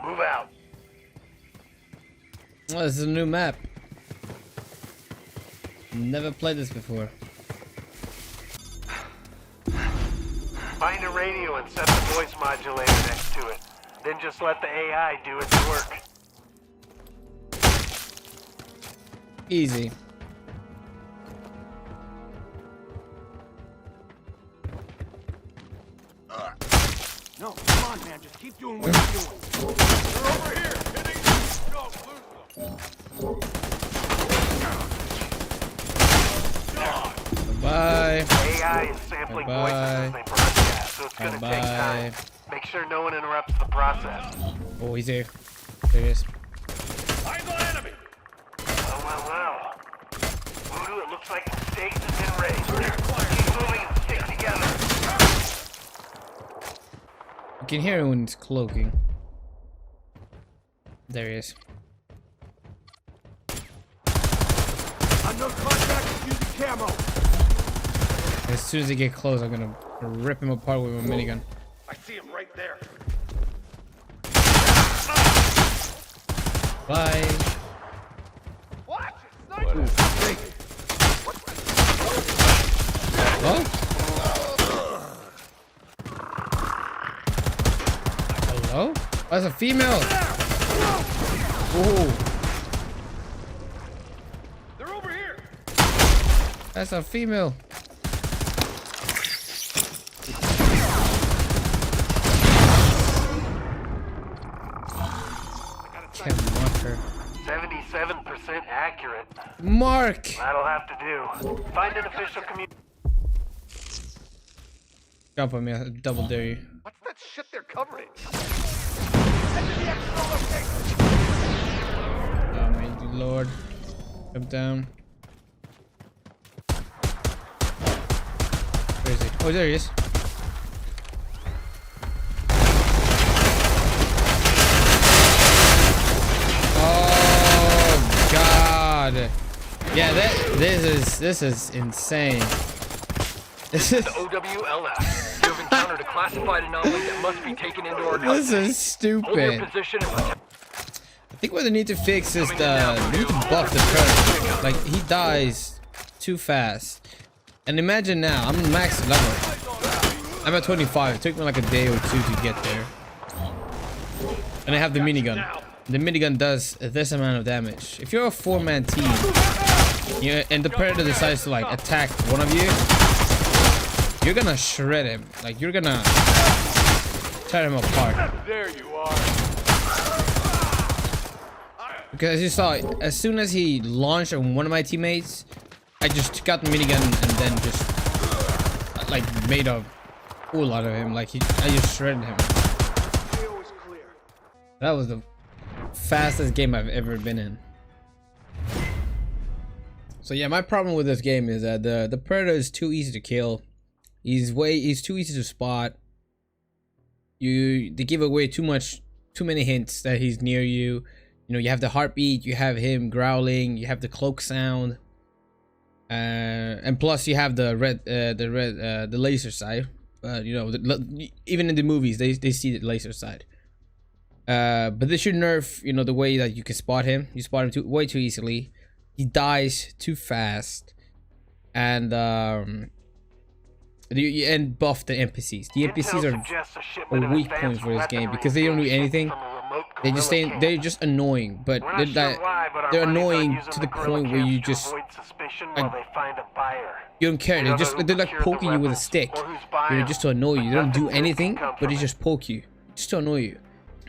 Move out. Oh, this is a new map. Never played this before. Find a radio and set the voice modulator next to it. Then just let the AI do its work. Easy. No, come on, man. Just keep doing what you're doing. They're over here. Hitting. No, lose them. Bye. AI is sampling voices as they broadcast, so it's gonna take time. Make sure no one interrupts the process. Oh, he's here. There he is. Find the enemy. Well. Voodoo, it looks like the stakes have been raised. Keep moving and stick together. You can hear him when he's cloaking. There he is. Unknown contact using camo. As soon as they get close, I'm gonna rip him apart with my minigun. I see him right there. Bye. Watch it, sniper. Oh? Hello? Oh, that's a female. Ooh. They're over here. That's a female. Can't mark her. 77% accurate. Mark! That'll have to do. Find an official community. Jump on me, I double dare you. What's that shit they're covering? Oh my lord. Jump down. Where is he? Oh, there he is. Oh god. Yeah, this is insane. This is The OWLF. You have encountered a classified anomaly that must be taken into our custody. this is Hold your stupid. position and protect. I think what they need to fix is they need to buff the turret. Like he dies too fast. And imagine now, I'm max level. I'm at 25. It took me like a day or two to get there. And I have the minigun. The minigun does this amount of damage. If you're a 4-man team, and the predator decides to like attack one of you, you're gonna shred him. Like you're gonna tear him apart. There you are. Because as you saw, as soon as he launched on one of my teammates, I just took out the minigun and then just like made a fool out of him. Like I just shredded him. That was the fastest game I've ever been in. So yeah, my problem with this game is that the predator is too easy to kill. He's too easy to spot. They give away too many hints that he's near you. You know, you have the heartbeat, you have him growling, you have the cloak sound, and plus you have the laser sight. You know, even in the movies, they see the laser sight. But they should nerf, you know, the way that you can spot him. You spot him way too easily. He dies too fast, and buff the NPCs. The NPCs are a weak point for this game because they don't do anything. They're just annoying, but they're annoying to the point where you just you don't care. They're like poking you with a stick, you know, just to annoy you. They don't do anything, but they just poke you, just to annoy you.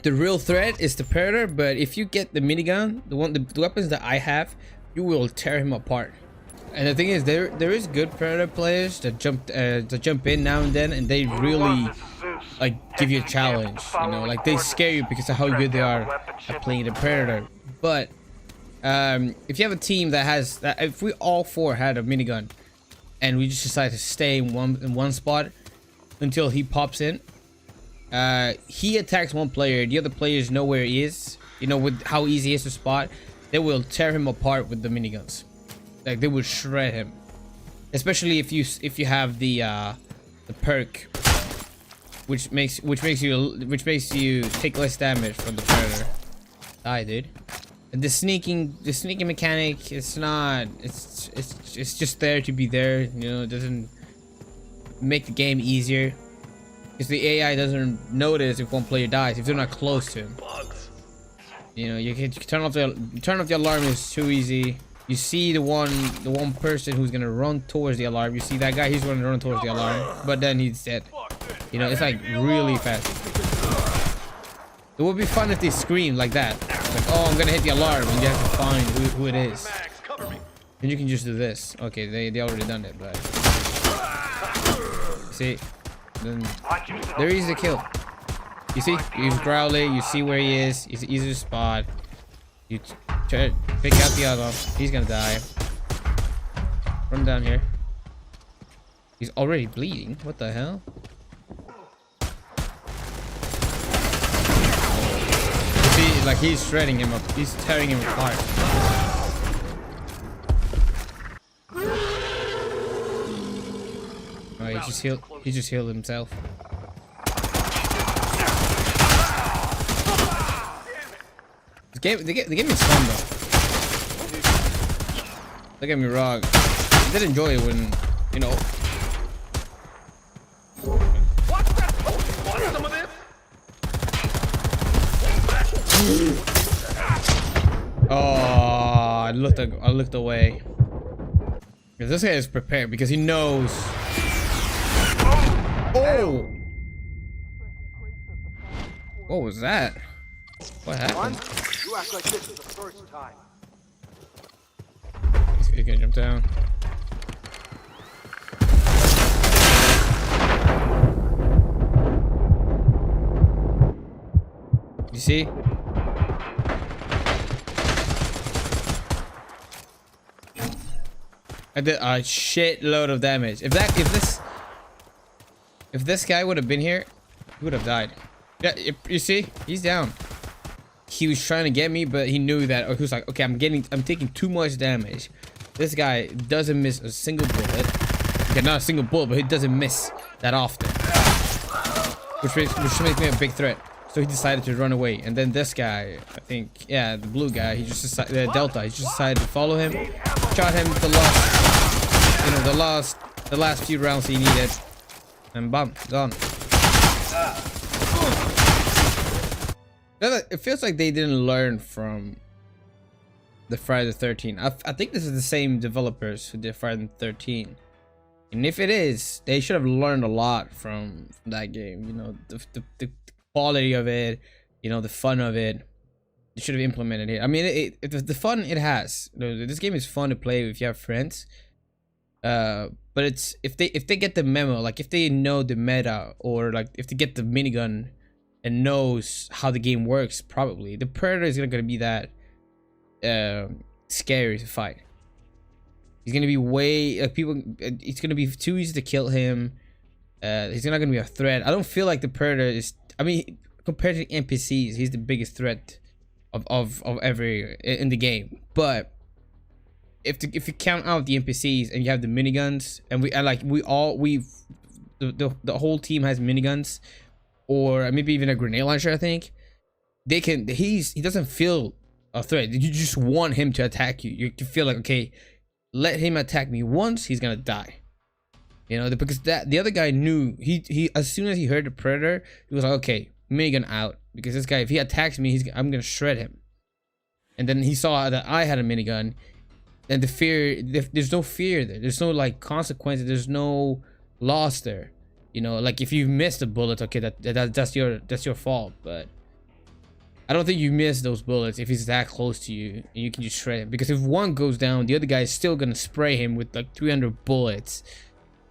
The real threat is the predator, but if you get the minigun, the weapons that I have, you will tear him apart. And the thing is, there is good predator players that jump in now and then, and they really like give you a challenge. You know, like they scare you because of how good they are at playing the predator. But if you have a team that has if we all four had a minigun, and we just decide to stay in one spot until he pops in, he attacks one player, the other players know where he is. You know, with how easy he is to spot, they will tear him apart with the miniguns. Like they will shred him, especially if you have the perk which makes you take less damage from the predator. Die, dude. And the sneaking mechanic, it's just there to be there. You know, it doesn't make the game easier. Because the AI doesn't notice if one player dies if they're not close to him. You know, you can turn off the alarm is too easy. You see the one person who's gonna run towards the alarm. You see that guy, he's gonna run towards the alarm, but then he's dead. You know, it's like really fast. It would be fun if they scream like that. Like, oh, I'm gonna hit the alarm, and you have to find who it is. And you can just do this. Okay, they already done it, but see, then there is the kill. You see, he's growling. You see where he is. He's easy to spot. You try to pick out the other. He's gonna die. Run down here. He's already bleeding. What the hell? You see, like he's shredding him up. He's tearing him apart. Oh, he just healed. He just healed himself. The game is fun though. Don't get me wrong. I did enjoy it when, you know. Oh, I looked away. Because this guy is prepared because he knows. Oh! What was that? What happened? You act like this is the first time. He's gonna jump down. You see? I did a shitload of damage. If this guy would have been here, he would have died. Yeah, you see? He's down. He was trying to get me, but he knew that. He was like, okay, I'm taking too much damage. This guy doesn't miss a single bullet. Okay, not a single bullet, but he doesn't miss that often. Which makes me a big threat. So he decided to run away. And then this guy, I think, yeah, the blue guy, he just decided, Delta, he just decided to follow him. Shot him the last few rounds he needed. And bam, gone. It feels like they didn't learn from the Friday the 13th. I think this is the same developers who did Friday the 13th. And if it is, they should have learned a lot from that game. You know, the quality of it, you know, the fun of it. They should have implemented it. I mean, the fun it has. This game is fun to play if you have friends. But it's if they get the memo, like if they know the meta, or like if they get the minigun and knows how the game works, probably the Predator is not gonna be that scary to fight. He's gonna be way it's gonna be too easy to kill him. He's not gonna be a threat. I don't feel like the Predator is. I mean, compared to NPCs, he's the biggest threat of every in the game. But if you count out the NPCs and you have the miniguns, and the whole team has miniguns, or maybe even a grenade launcher, I think he doesn't feel a threat. You just want him to attack you. You feel like, okay, let him attack me once, he's gonna die. You know, because the other guy knew, he as soon as he heard the Predator, he was like, okay, minigun out, because this guy, if he attacks me, I'm gonna shred him. And then he saw that I had a minigun, and the fear, there's no fear there. There's no like consequences. There's no loss there. You know, like if you missed a bullet, okay, that's your fault. But I don't think you miss those bullets if he's that close to you, and you can just shred him. Because if one goes down, the other guy is still gonna spray him with like 300 bullets,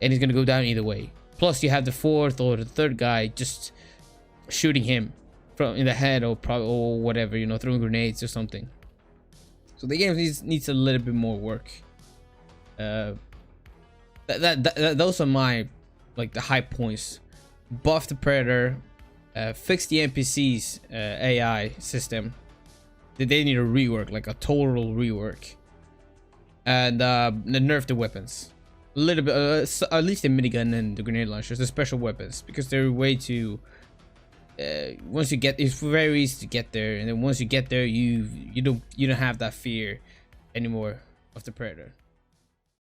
and he's gonna go down either way. Plus, you have the fourth or the third guy just shooting him from in the head, or whatever, you know, throwing grenades or something. So the game needs a little bit more work. Those are my like the high points. Buff the Predator, fix the NPCs AI system. They need a rework, like a total rework, and nerf the weapons. A little bit, at least the minigun and the grenade launchers, the special weapons, because they're way too. Once you get, it's very easy to get there, and then once you get there, you don't have that fear anymore of the Predator.